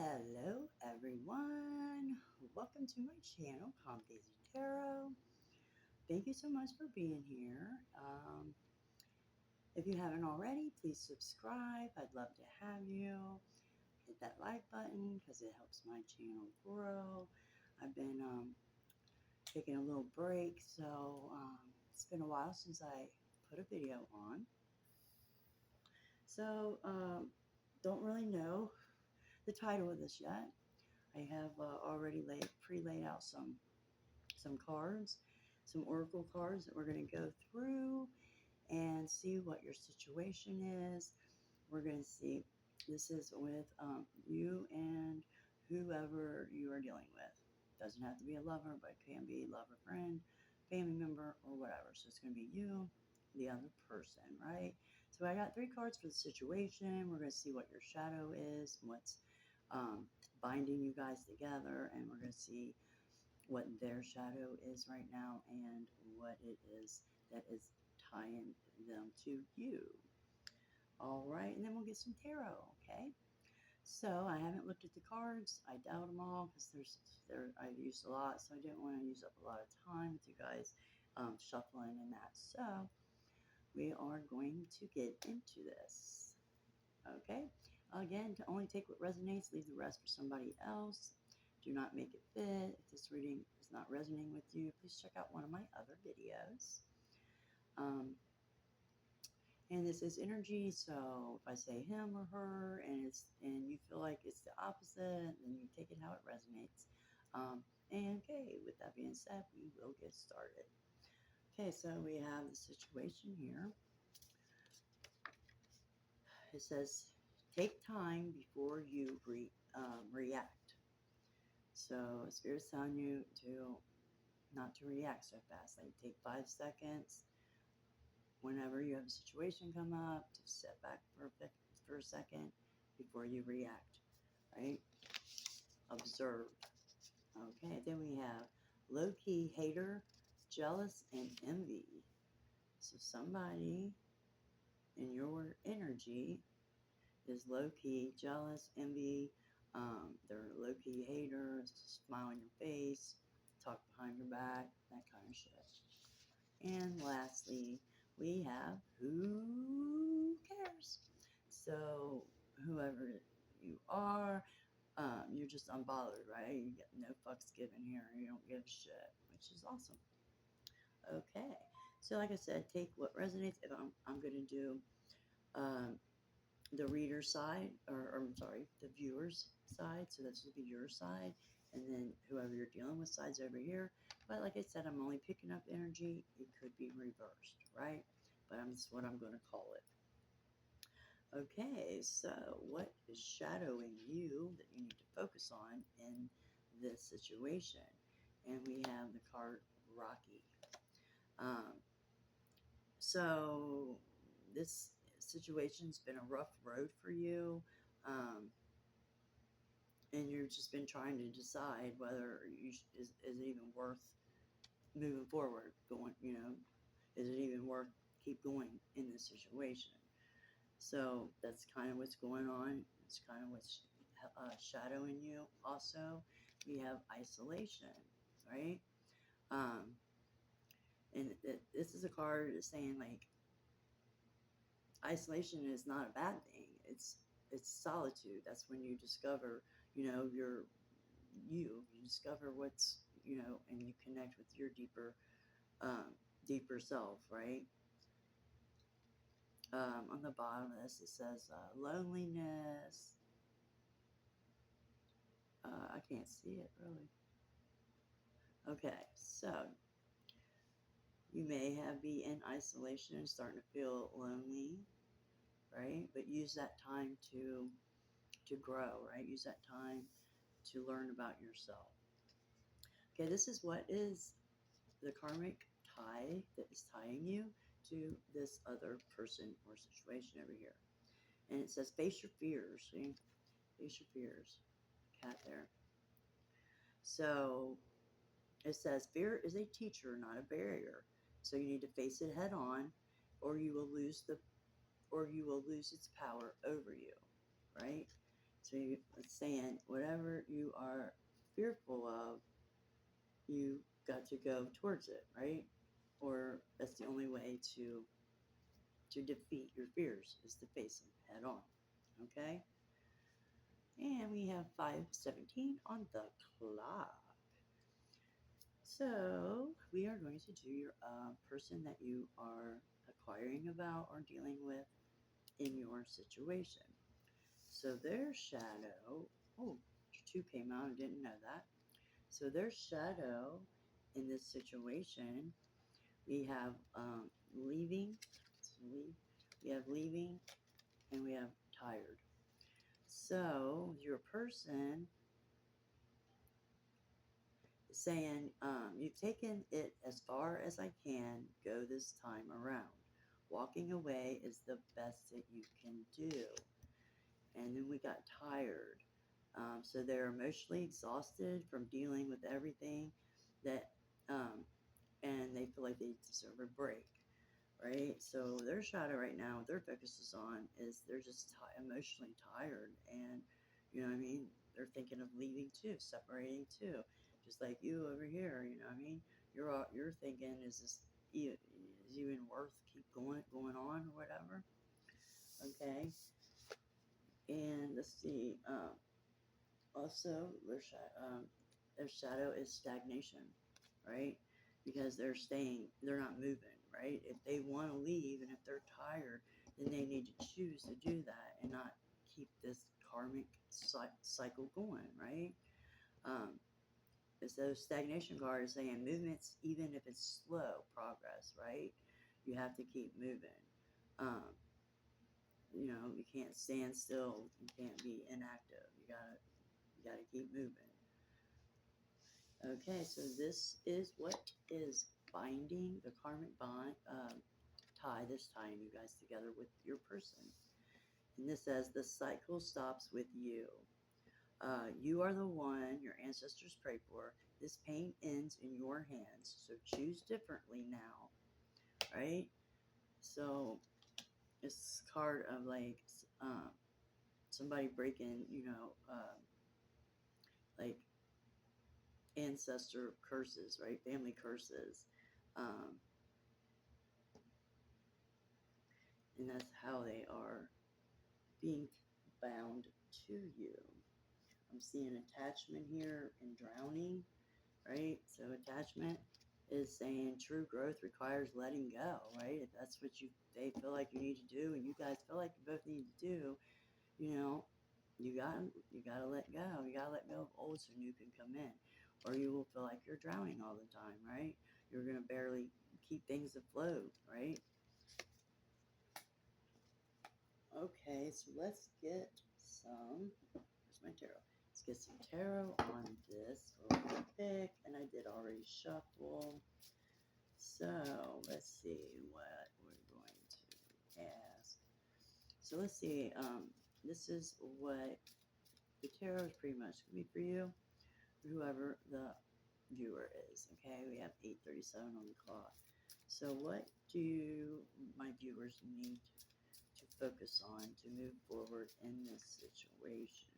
Hello, everyone. Welcome to my channel, Calm Daisy Tarot. Thank you so much for being here. If you haven't already, please subscribe. I'd love to have you. Hit that like button because it helps my channel grow. I've been taking a little break, so it's been a while since I put a video on. So, don't really know the title of this yet. I have already pre-laid out some cards, some oracle cards that we're going to go through and see what your situation is. We're going to see, this is with you and whoever you are dealing with. Doesn't have to be a lover, but it can be lover, friend, family member, or whatever. So it's going to be you, the other person, right? So I got 3 cards for the situation. We're going to see what your shadow is, what's binding you guys together, and we're going to see what their shadow is right now and what it is that is tying them to you. All right, and then we'll get some tarot, okay? So I haven't looked at the cards. I doubt them all because I've used a lot, so I didn't want to use up a lot of time with you guys shuffling and that. So we are going to get into this, okay? Again, to only take what resonates, leave the rest for somebody else. Do not make it fit. If this reading is not resonating with you, please check out one of my other videos. And this is energy, so if I say him or her and you feel like it's the opposite, then you take it how it resonates. And okay, with that being said, we will get started. Okay, so we have the situation here. It says, take time before you react. So Spirit's telling you to not to react so fast. Like take 5 seconds whenever you have a situation come up to step back for a second before you react, right? Observe. Okay, then we have low-key hater, jealous, and envy. So somebody in your energy is low-key jealous, envy. They're low-key haters, smile in your face, talk behind your back, that kind of shit. And lastly, we have who cares? So whoever you are, you're just unbothered, right? You get no fucks given here. You don't give a shit, which is awesome. Okay. So like I said, take what resonates. If I'm going to do the reader side, or I'm sorry, the viewer's side. So this will be your side. And then whoever you're dealing with sides over here. But like I said, I'm only picking up energy. It could be reversed, right? But that's what I'm going to call it. Okay, so what is shadowing you that you need to focus on in this situation? And we have the card Rocky. So this situation's been a rough road for you. And you've just been trying to decide whether is it even worth moving forward, going, is it even worth keep going in this situation? So that's kind of what's going on. It's kind of what's shadowing you. Also, we have isolation, right? And this is a card that's saying like isolation is not a bad thing. It's solitude. That's when you discover, you discover what's, and you connect with your deeper self, right? On the bottom of this, it says loneliness. I can't see it really. Okay, so you may be in isolation and starting to feel lonely, right? But use that time to grow, right? Use that time to learn about yourself. Okay, this is what is the karmic tie that is tying you to this other person or situation over here. And it says, face your fears. See? Face your fears. Cat there. So it says, fear is a teacher, not a barrier. So you need to face it head on, or you will lose its power over you, right? So it's saying whatever you are fearful of, you got to go towards it, right? Or that's the only way to defeat your fears is to face them head on. Okay? And we have 5:17 on the clock. So we are going to do your person that you are acquiring about or dealing with in your situation. So their shadow, oh, two came out, I didn't know that. So their shadow in this situation, we have leaving, we have leaving, and we have tired. So your person is saying, you've taken it as far as I can go this time around. Walking away is the best that you can do. And then we got tired. So they're emotionally exhausted from dealing with everything that, and they feel like they deserve a break, right? So their shadow right now, what their focus is on is they're just emotionally tired, and you know what I mean. They're thinking of leaving too, separating too, just like you over here. You know what I mean. You're thinking, is this is even worth keep going on or whatever? Okay, and let's see. Also, their shadow is stagnation, right? Because they're not moving, right? If they want to leave and if they're tired, then they need to choose to do that and not keep this karmic cycle going, right? Um, so stagnation card is saying movements, even if it's slow progress, right? You have to keep moving. Um, you can't stand still. You can't be inactive. You gotta keep moving. Okay, so this is what is binding the karmic bond tie this tying you guys together with your person. And this says the cycle stops with you. You are the one your ancestors pray for. This pain ends in your hands, so choose differently now, right? So it's card of like um, somebody breaking, like ancestor curses, right? Family curses. Um, and that's how they are being bound to you. I'm seeing attachment here and drowning, right? So attachment is saying true growth requires letting go, right? If that's what they feel like you need to do, and you guys feel like you both need to do, you know, you gotta let go. You gotta let go of old so new can come in, or you will feel like you're drowning all the time, right? You're gonna barely keep things afloat, right? Okay, so let's get some. Where's my tarot? Let's get some tarot on this real quick. And I did already shuffle. So let's see what we're going to ask. So let's see. This is what the tarot is pretty much going to be for you, whoever the viewer is. Okay, we have 8:37 on the clock. So what do my viewers need to focus on to move forward in this situation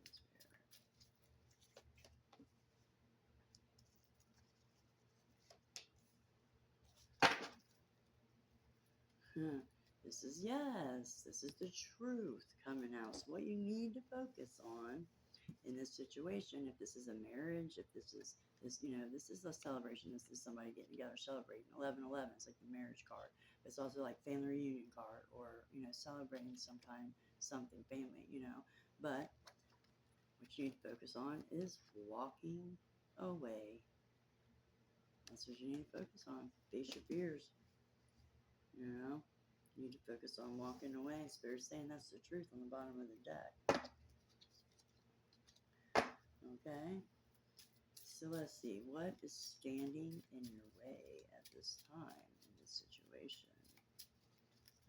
here? This is yes, this is the truth coming out. So what you need to focus on in this situation, if this is a marriage, if this is this is a celebration. This is somebody getting together celebrating 11/11. It's like the marriage card. It's also like family reunion card, or celebrating sometime something family. But what you need to focus on is walking away. That's what you need to focus on. Face your fears. You know, you need to focus on walking away. Spirit's saying that's the truth on the bottom of the deck. Okay. So let's see. What is standing in your way at this time in this situation?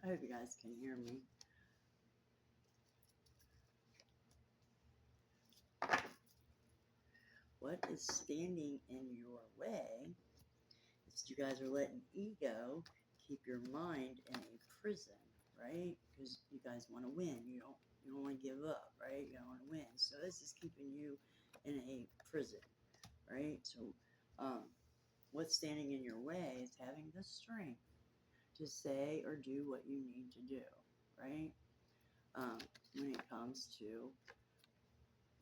I hope you guys can hear me. What is standing in your way? It's you guys are letting ego keep your mind in a prison, right? Because you guys want to win. You don't You don't want to give up, right? You don't want to win. So this is keeping you in a prison, right? So what's standing in your way is having the strength to say or do what you need to do, right? When it comes to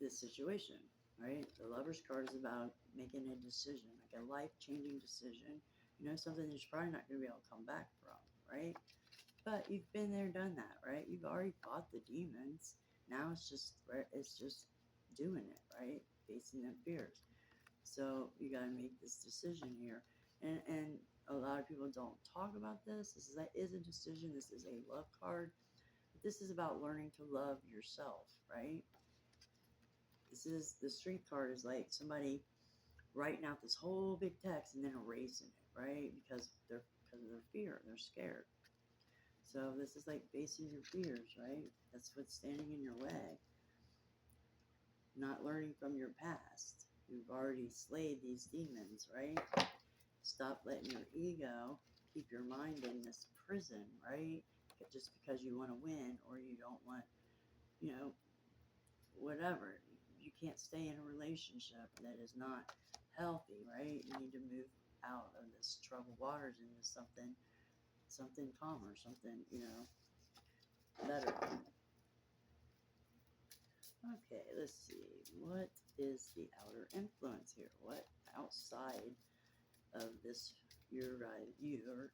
this situation, right? The Lover's card is about making a decision, like a life-changing decision. You know, something that you're probably not going to be able to come back from, right? But you've been there, done that, right? You've already fought the demons. Now it's just doing it, right? Facing them fears. So you got to make this decision here, and a lot of people don't talk about this. That is a decision. This is a love card. But this is about learning to love yourself, right? This is the Strength card is like somebody writing out this whole big text and then erasing it, right? Because of their fear, they're scared. So this is like facing your fears, right? That's what's standing in your way. Not learning from your past. You've already slayed these demons, right? Stop letting your ego keep your mind in this prison, right? Just because you want to win or you don't want, whatever. You can't stay in a relationship that is not healthy, right? You need to move out of this troubled waters into something calmer, something, better. Okay, let's see. What is the outer influence here? What outside of this your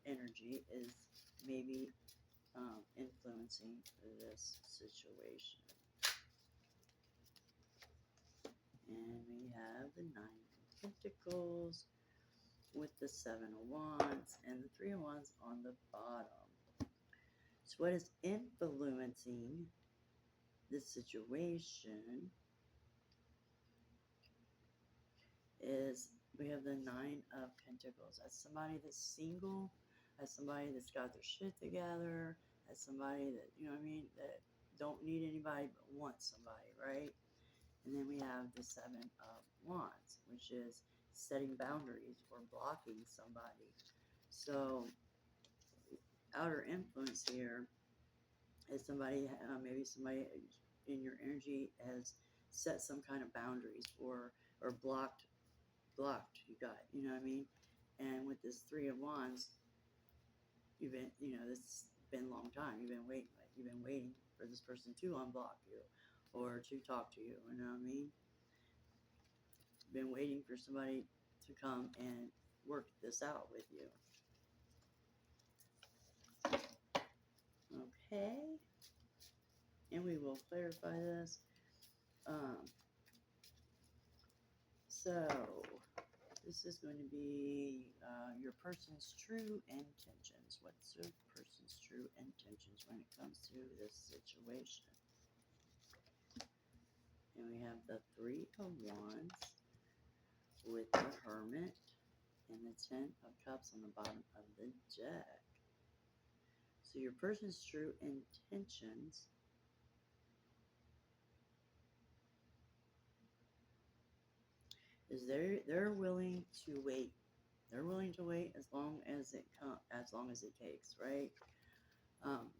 energy is maybe influencing this situation? And we have the Nine of Pentacles with the Seven of Wands and the Three of Wands on the bottom. So what is influencing this situation is we have the Nine of Pentacles. As somebody that's single, as somebody that's got their shit together, as somebody that, that don't need anybody but wants somebody, right? And then we have the Seven of Wands, which is setting boundaries or blocking somebody. So outer influence here is somebody, maybe somebody in your energy has set some kind of boundaries or blocked you got, you know what I mean? And with this Three of Wands, you've been, this has been a long time. You've been waiting for this person to unblock you or to talk to you, you know what I mean? Been waiting for somebody to come and work this out with you. Okay. And we will clarify this. So this is going to be your person's true intentions. What's your person's true intentions when it comes to this situation? And we have the Three of Wands with the Hermit and the Ten of Cups on the bottom of the deck. So your person's true intentions is they're willing to wait. They're willing to wait as long as it takes, right?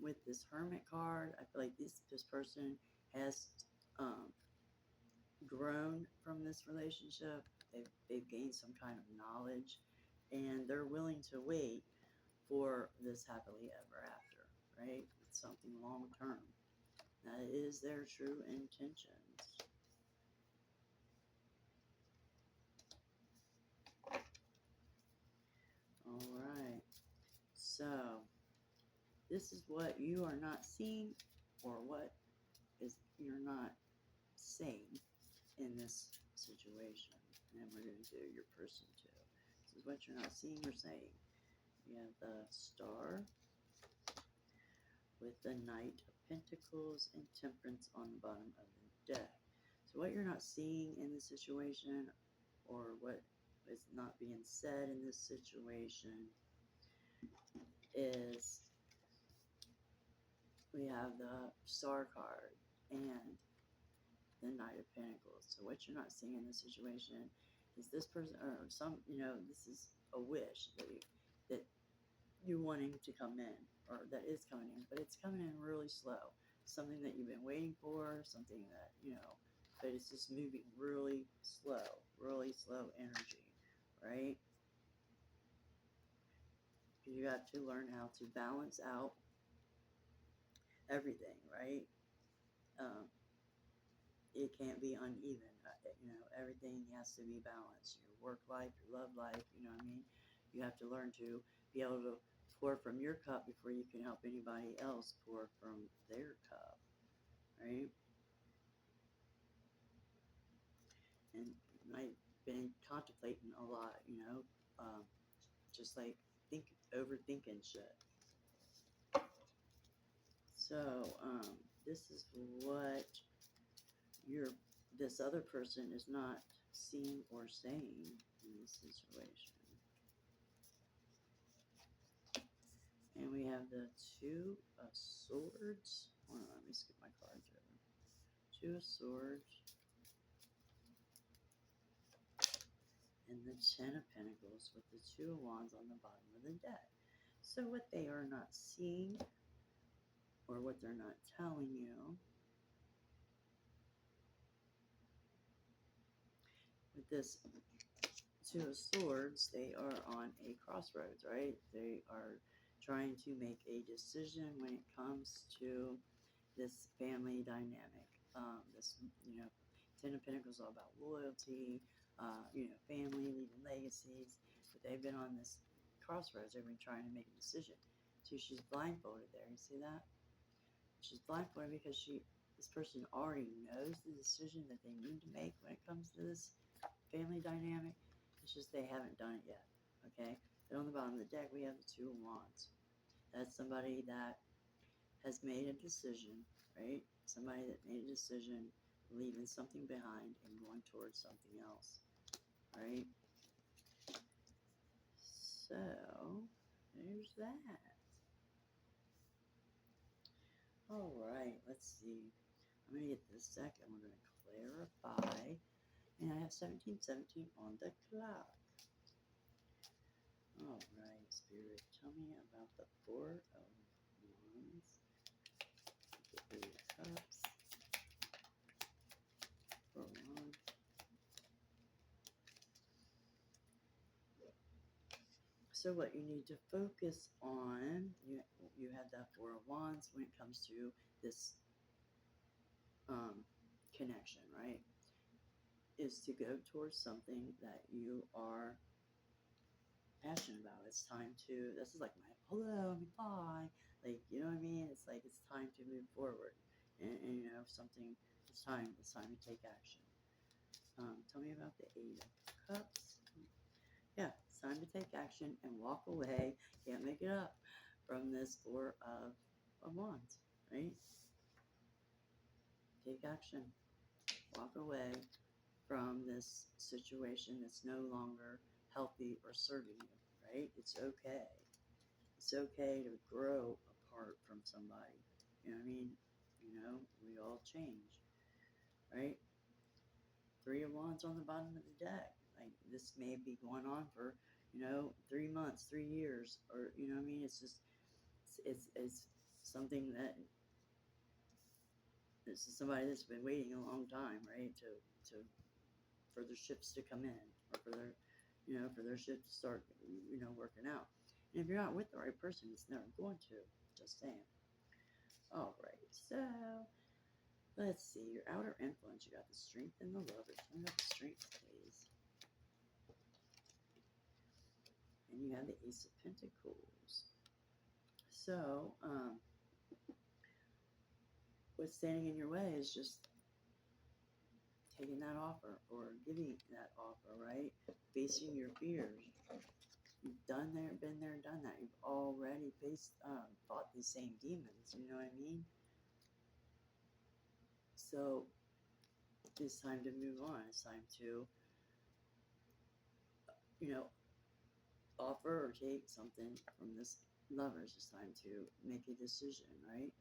With this Hermit card, I feel like this person has grown from this relationship. They've gained some kind of knowledge, and they're willing to wait for this happily ever after, right? It's something long term. That is their true intentions. All right. So this is what you are not seeing, or what is you're not saying in this situation. And we're going to do your person too. This is what you're not seeing or saying. You have the Star with the Knight of Pentacles and Temperance on the bottom of the deck. So what you're not seeing in this situation, or what is not being said in this situation, is we have the Star card and the Knight of Pentacles. So what you're not seeing in this situation is this person, or this is a wish that you're wanting to come in, or that is coming in, but it's coming in really slow. something that you've been waiting for, something that, but it's just moving really slow energy, right? You got to learn how to balance out everything, right? Um, it can't be uneven. Everything has to be balanced. Your work life, your love life, you know what I mean? You have to learn to be able to pour from your cup before you can help anybody else pour from their cup, right? And you might been contemplating a lot, just like overthinking shit. So, this is what this other person is not seeing or saying in this situation. And we have the Two of Swords. Hold on, let me skip my cards over. Two of Swords. And the Ten of Pentacles with the Two of Wands on the bottom of the deck. So what they are not seeing, or what they're not telling you, with this Two of Swords, they are on a crossroads, right? They are trying to make a decision when it comes to this family dynamic. Ten of Pentacles is all about loyalty, family, leaving legacies. But they've been on this crossroads. They've been trying to make a decision. So she's blindfolded there. You see that? She's blindfolded because this person already knows the decision that they need to make when it comes to this family dynamic. It's just they haven't done it yet. Okay? Then on the bottom of the deck, we have the Two of Wands. That's somebody that has made a decision, right? Somebody that made a decision, leaving something behind and going towards something else, right? So, there's that. All right, let's see. I'm going to get this deck and we're going to clarify. And I have 1717 on the clock. All right, Spirit, tell me about the Four of Wands, the Eight of Cups, Four of Wands. So what you need to focus on, you have that Four of Wands when it comes to this connection, right? Is to go towards something that you are passionate about. It's time to, this is like my hello, I'm bye. Like, you know what I mean? It's like it's time to move forward. And something, it's time to take action. Tell me about the Eight of Cups. Yeah, it's time to take action and walk away. Can't make it up from this Four of Wands, right? Take action. Walk away from this situation that's no longer healthy or serving you, right? It's okay. It's okay to grow apart from somebody. You know what I mean? We all change, right? Three of Wands on the bottom of the deck. Like, this may be going on for, 3 months, 3 years, or, you know what I mean? It's just, it's something that, this is somebody that's been waiting a long time, right? To for their ships to come in, or for their ship to start, working out. And if you're not with the right person, it's never going to. Just saying. All right, so let's see. Your outer influence. You got the Strength and the Lover. Tell me about the Strength, please. And you have the Ace of Pentacles. So, what's standing in your way is just taking that offer or giving that offer, right? Facing your fears. You've been there, done that. You've already fought these same demons. You know what I mean? So it's time to move on. It's time to, offer or take something from this lovers. It's time to make a decision, right?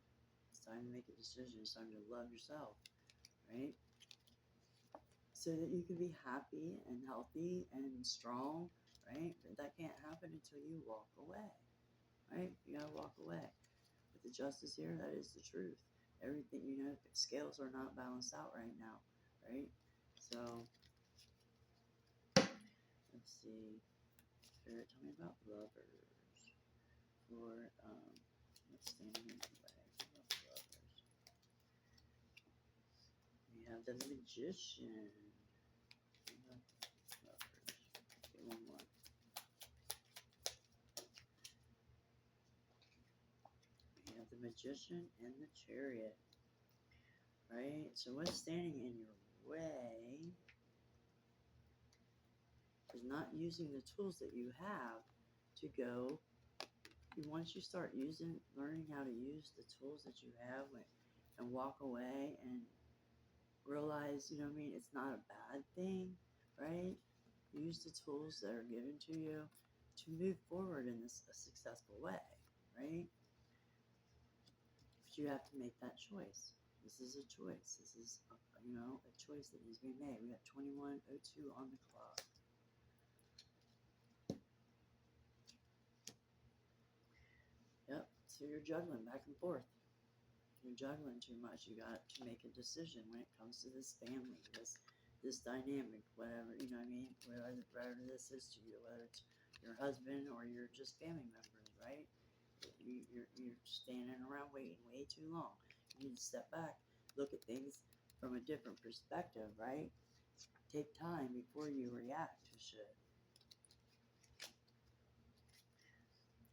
It's time to make a decision. It's time to love yourself, right? So that you can be happy and healthy and strong, right? But that can't happen until you walk away, right? You gotta walk away. With the Justice here, that is the truth. everything, the scales are not balanced out right now, right? So, let's see. Spirit, tell me about lovers. For, what's standing in the way of lovers? We have the Magician. Lovers. Okay, one more. We have the Magician and the Chariot. Right? So what's standing in your way is not using the tools that you have to go. Once you start learning how to use the tools that you have and walk away and realize, it's not a bad thing, right? Use the tools that are given to you to move forward in a successful way, right? But you have to make that choice. This is a choice. This is, a choice that needs to be made. We got 21:02 on the clock. Yep. So you're juggling back and forth. You're juggling too much. You got to make a decision when it comes to this family, this dynamic, whatever, whatever this is to you, whether it's your husband or you're just family members, right? You're standing around waiting way too long. You need to step back, look at things from a different perspective, right? Take time before you react to shit.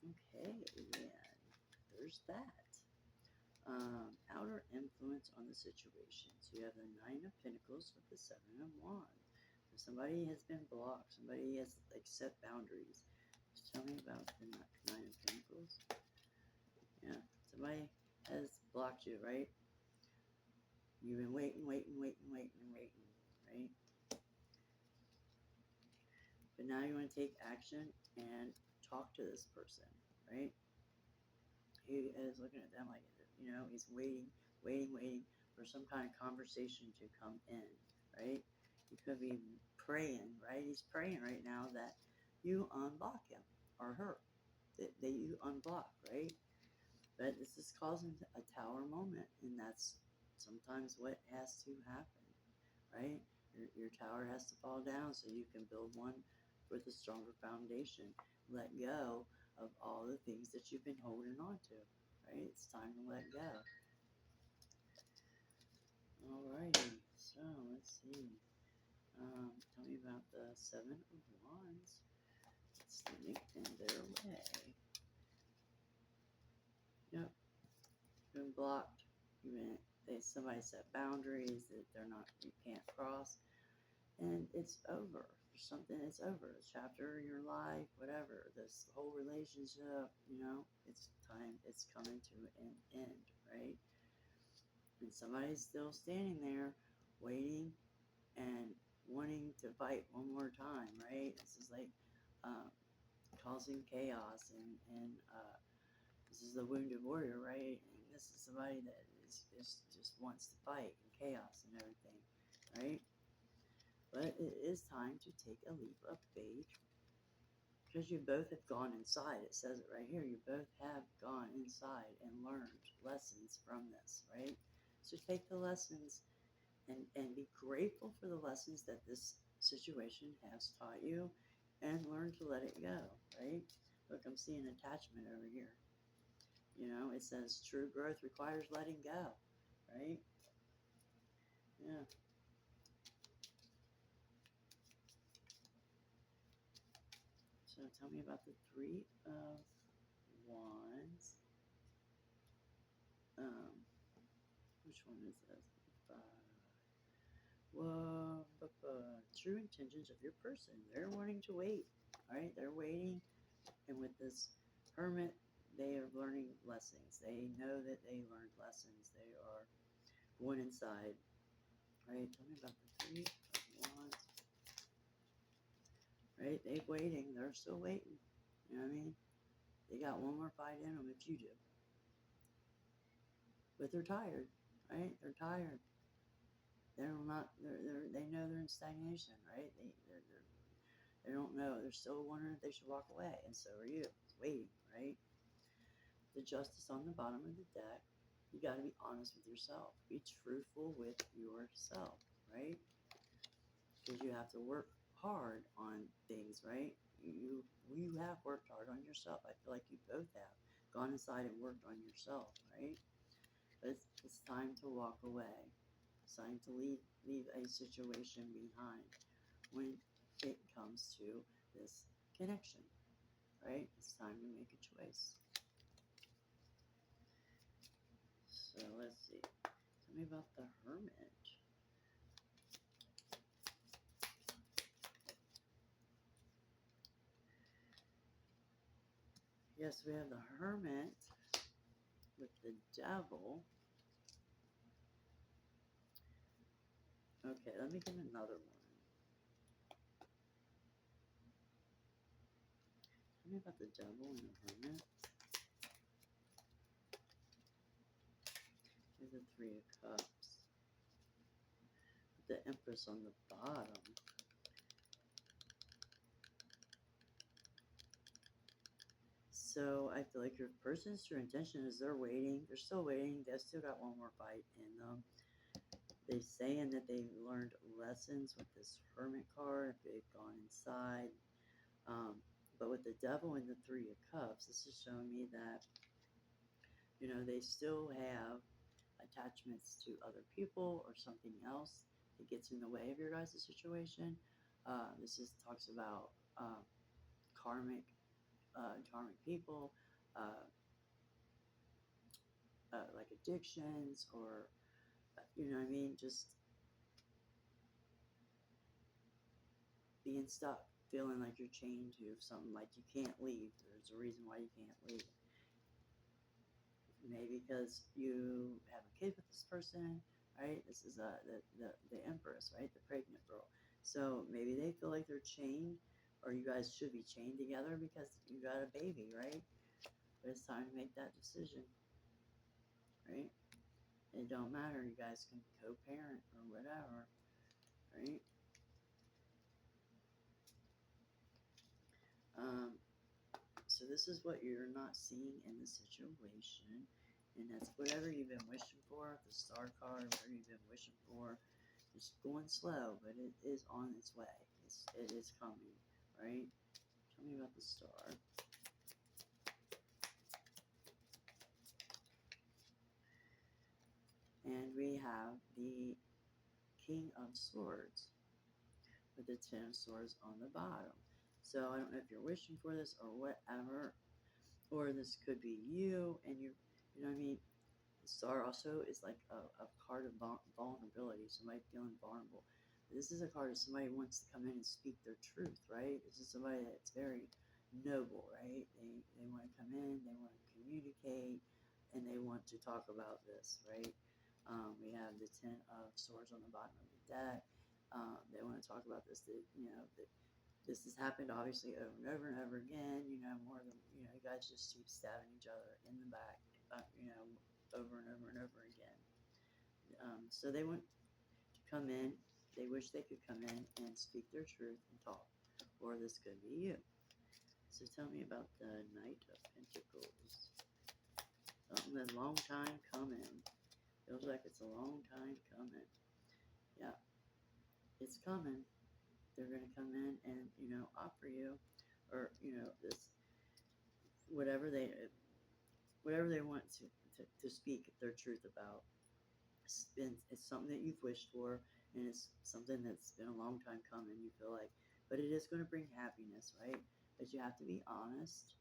Okay, and there's that. Outer influence on the situation. So you have the Nine of Pentacles with the Seven of Wands. So somebody has been blocked. Somebody has set boundaries. Just tell me about the Nine of Pentacles. Yeah, somebody has blocked you, right? You've been waiting, right? But now you want to take action and talk to this person, right? He is looking at them like, he's waiting for some kind of conversation to come in, right? He could be praying, right? He's praying right now that you unblock him or her, that you unblock, right? But this is causing a tower moment, and that's sometimes what has to happen, right? Your tower has to fall down so you can build one with a stronger foundation. Let go of all the things that you've been holding on to, right? It's time to let go. Alrighty, so let's see. Tell me about the Seven of Wands. It's standing in their way. Yep, been blocked. Somebody set boundaries that you can't cross, and it's over. There's something, it's over. A chapter in your life, whatever. This whole relationship, it's time. It's coming to an end, right? And somebody's still standing there, waiting and wanting to fight one more time, right? This is like causing chaos, and this is the wounded warrior, right? And this is somebody that just wants to fight and chaos and everything, right? But it is time to take a leap of faith because you both have gone inside. It says it right here. You both have gone inside and learned lessons from this, right? So take the lessons and be grateful for the lessons that this situation has taught you and learn to let it go, right? Look, I'm seeing attachment over here. It says true growth requires letting go, right? Yeah. So tell me about the Three of Wands. Which one is this? True intentions of your person. They're wanting to wait, right? They're waiting, and with this Hermit, they are learning lessons. They know that they learned lessons. They are going inside, right? Tell me about the Three of Wands. Right? They're waiting. They're still waiting. You know what I mean? They got one more fight in them if you do. But they're tired, right? They're tired. They know they're in stagnation, right? They don't know. They're still wondering if they should walk away, and so are you. It's waiting, right? The Justice on the bottom of the deck. You got to be honest with yourself. Be truthful with yourself, right? Because you have to work hard on things, right? You have worked hard on yourself. I feel like you both have gone inside and worked on yourself, right? But it's time to walk away. It's time to leave a situation behind when it comes to this connection, right? It's time to make a choice. So let's see. Tell me about the Hermit. Yes, we have the Hermit with the Devil. Okay, let me get another one. Tell me about the Devil and the Hermit. Here's the Three of Cups. The Empress on the bottom. So I feel like your person's true intention is they're waiting. They're still waiting. They've still got one more fight in them. They're saying that they've learned lessons with this Hermit card. They've gone inside. But with the Devil and the Three of Cups, this is showing me that, they still have attachments to other people or something else that gets in the way of your guys' situation. This is talks about karmic karmic people, uh, like addictions or, you know what I mean, just being stuck, feeling like you're chained to something, like you can't leave. There's a reason why you can't leave. Maybe because you have a kid with this person, right? This is the Empress, right? The pregnant girl. So maybe they feel like they're chained, or you guys should be chained together because you got a baby, right? But it's time to make that decision, right? It don't matter. You guys can co-parent or whatever, right? Um, so this is what you're not seeing in the situation, and that's whatever you've been wishing for. The Star card, whatever you've been wishing for, it's going slow, but it is on its way. It is coming, right? Tell me about the Star. And we have the King of Swords with the Ten of Swords on the bottom. So I don't know if you're wishing for this or whatever, or this could be you, and you know what I mean? The Star also is like a card of vulnerability, somebody feeling vulnerable. This is a card of somebody who wants to come in and speak their truth, right? This is somebody that's very noble, right? They want to come in, they want to communicate, and they want to talk about this, right? We have the Ten of Swords on the bottom of the deck. They want to talk about this. This has happened obviously over and over and over again. More than you guys just keep stabbing each other in the back. Over and over and over again. So they want to come in. They wish they could come in and speak their truth and talk. Or this could be you. So tell me about the Knight of Pentacles. Something that's a long time coming. Feels like it's a long time coming. Yeah, it's coming. They're going to come in and, offer you, or, this, whatever they want to speak their truth about. It's something that you've wished for, and it's something that's been a long time coming, you feel like, but it is going to bring happiness, right? But you have to be honest,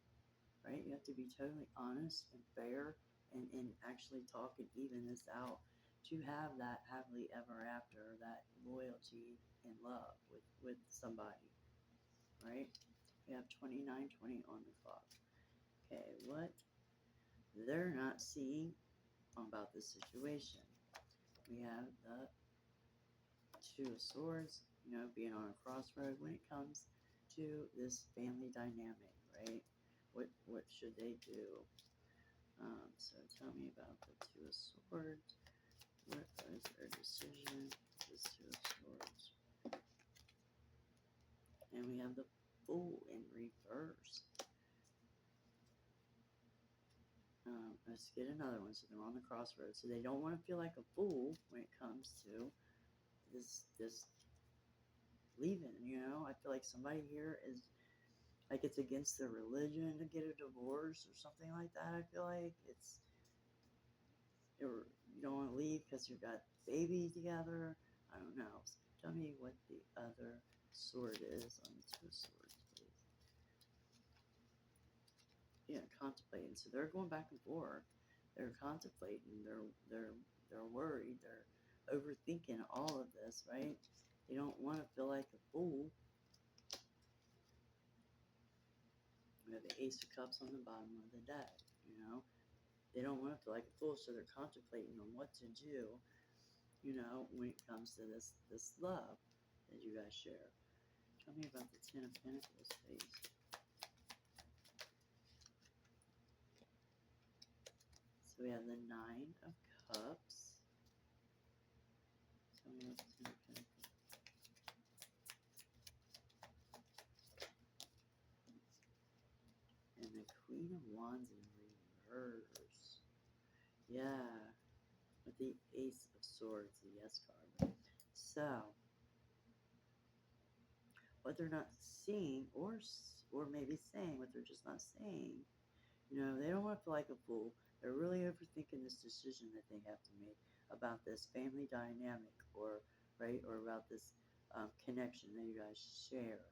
right? You have to be totally honest and fair, and actually talk and even this out to have that happily ever after, that loyalty and love with somebody, right? We have 2920 on the clock. Okay, what they're not seeing about this situation. We have the Two of Swords, being on a crossroad when it comes to this family dynamic, right? What should they do? So tell me about the Two of Swords. What is their decision? This Two of Swords. And we have the Fool in reverse. let's get another one. So they're on the crossroads. So they don't want to feel like a fool when it comes to this leaving. You know, I feel like somebody here is like it's against their religion to get a divorce or something like that. I feel like you don't want to leave because you've got babies together. I don't know. So tell me what the other sword is on the two of swords, please. Yeah, contemplating. So they're going back and forth. They're contemplating. They're worried. They're overthinking all of this, right? They don't want to feel like a fool. We have the Ace of Cups on the bottom of the deck. You know, they don't want to feel like a fool, so they're contemplating on what to do. You know, when it comes to this love that you guys share. Tell me about the Ten of Pentacles, please. So we have the Nine of Cups. Tell me about the Ten of Pentacles. And the Queen of Wands in reverse. Yeah. With the Ace of Swords, the Yes card. So, what they're not seeing, or maybe saying what they're just not saying, you know, they don't want to feel like a fool. They're really overthinking this decision that they have to make about this family dynamic, or about this connection that you guys share.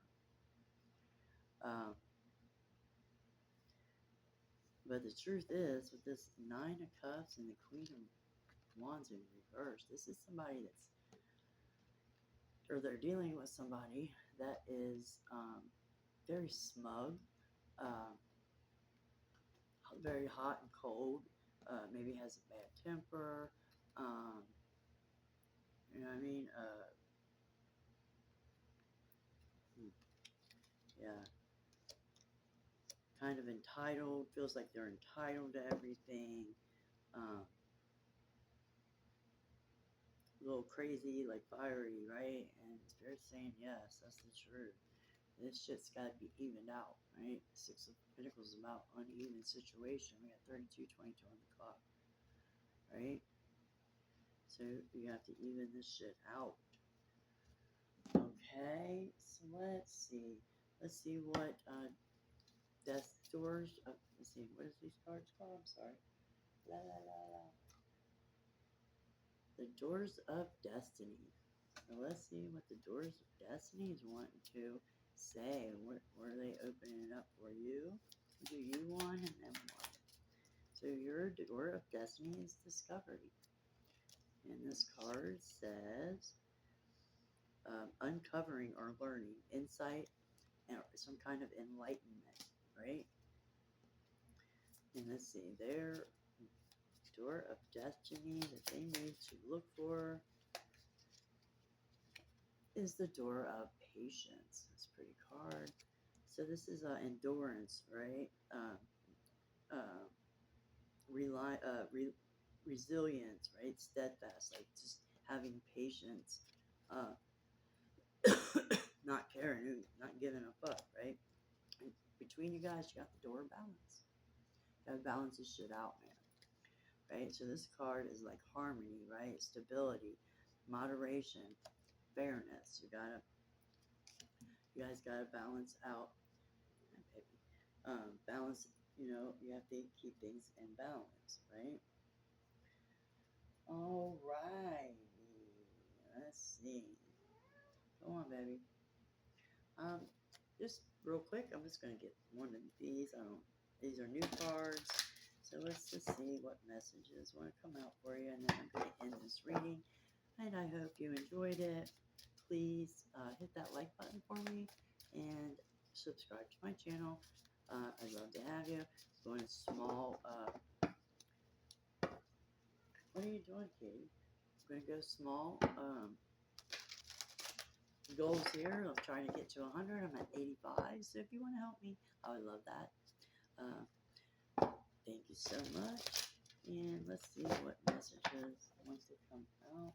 But the truth is, with this Nine of Cups and the Queen of Wands in reverse, this is somebody they're dealing with somebody that is very smug, um, very hot and cold, maybe has a bad temper, um, you know what I mean? Yeah, kind of entitled, feels like they're entitled to everything, um, a little crazy, like fiery, right? And Spirit's saying, yes, that's the truth. This shit's got to be evened out, right? Six of Pentacles is about uneven situation. We got 32:22 on the clock, right? So you have to even this shit out. Okay, so let's see. Let's see what Death Doors. Let's see. What is these cards called? I'm sorry. La la la la. The Doors of Destiny. So let's see what the Doors of Destiny is wanting to say. What are they opening it up for you? Do you want and them want? So your Door of Destiny is discovery. And this card says uncovering or learning, insight, and some kind of enlightenment, right? And let's see, their Door of Destiny that they need to look for is the Door of Patience. That's a pretty card. So this is endurance, right? Resilience, right? Steadfast, like just having patience, uh, not caring, not giving a fuck, right? And between you guys, you got the Door of Balance. You gotta balance this shit out, man. Right? So this card is like harmony, right? Stability, moderation, fairness. You guys gotta balance out, baby. Balance. You know, you have to keep things in balance, right? All right. Let's see. Go on, baby. Just real quick, I'm just gonna get one of these. These are new cards. So let's just see what messages want to come out for you, and then I'm going to end this reading. And I hope you enjoyed it. Please hit that like button for me and subscribe to my channel. I'd love to have you. Going to small. What are you doing, Katie? I'm going to go small. Goals here. I'm trying to get to 100. I'm at 85. So if you want to help me, I would love that. Thank you so much. And let's see what messages wants to come out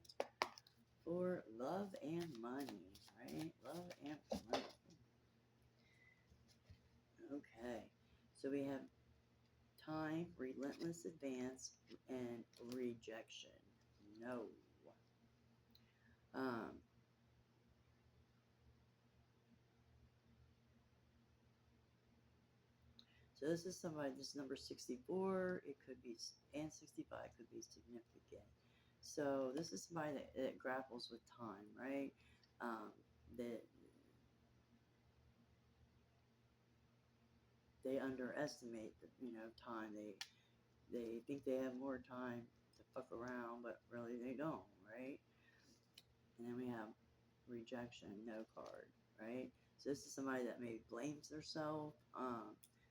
for love and money, right? Love and money. Okay. So we have time, relentless advance, and rejection. No. Um, so this is somebody, this number 64, it could be, and 65 could be significant. So this is somebody that grapples with time, right? Um, that they underestimate the, time. They think they have more time to fuck around, but really they don't, right? And then we have rejection, no card, right? So this is somebody that maybe blames themselves.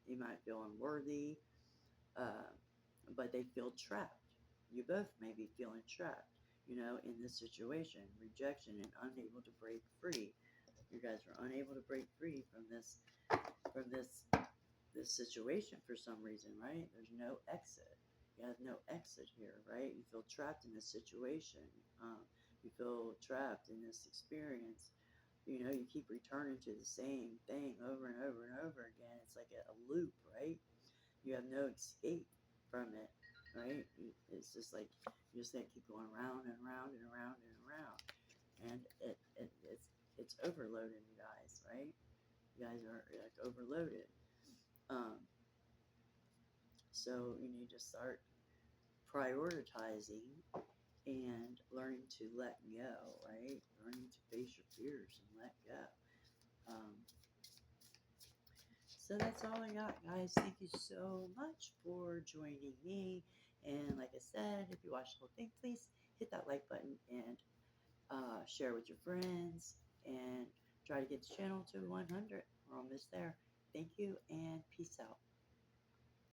They might feel unworthy, uh, but they feel trapped. You both may be feeling trapped, in this situation, rejection and unable to break free. You guys are unable to break free from this situation for some reason, right? There's no exit. You have no exit here, right? You feel trapped in this situation. You feel trapped in this experience. You keep returning to the same thing over and over and over again. It's like a loop, right? You have no escape from it, right? It's just like you just keep going around and around and around and around, and it's overloading you guys, right? You guys are like overloaded. Um, so you need to start prioritizing and learning to let go, right? Learning to face your fears and let go. Um, so that's all I got, guys. Thank you so much for joining me. And like I said, if you watched the whole thing, please hit that like button and share with your friends and try to get the channel to 100. We're almost there. Thank you and peace out.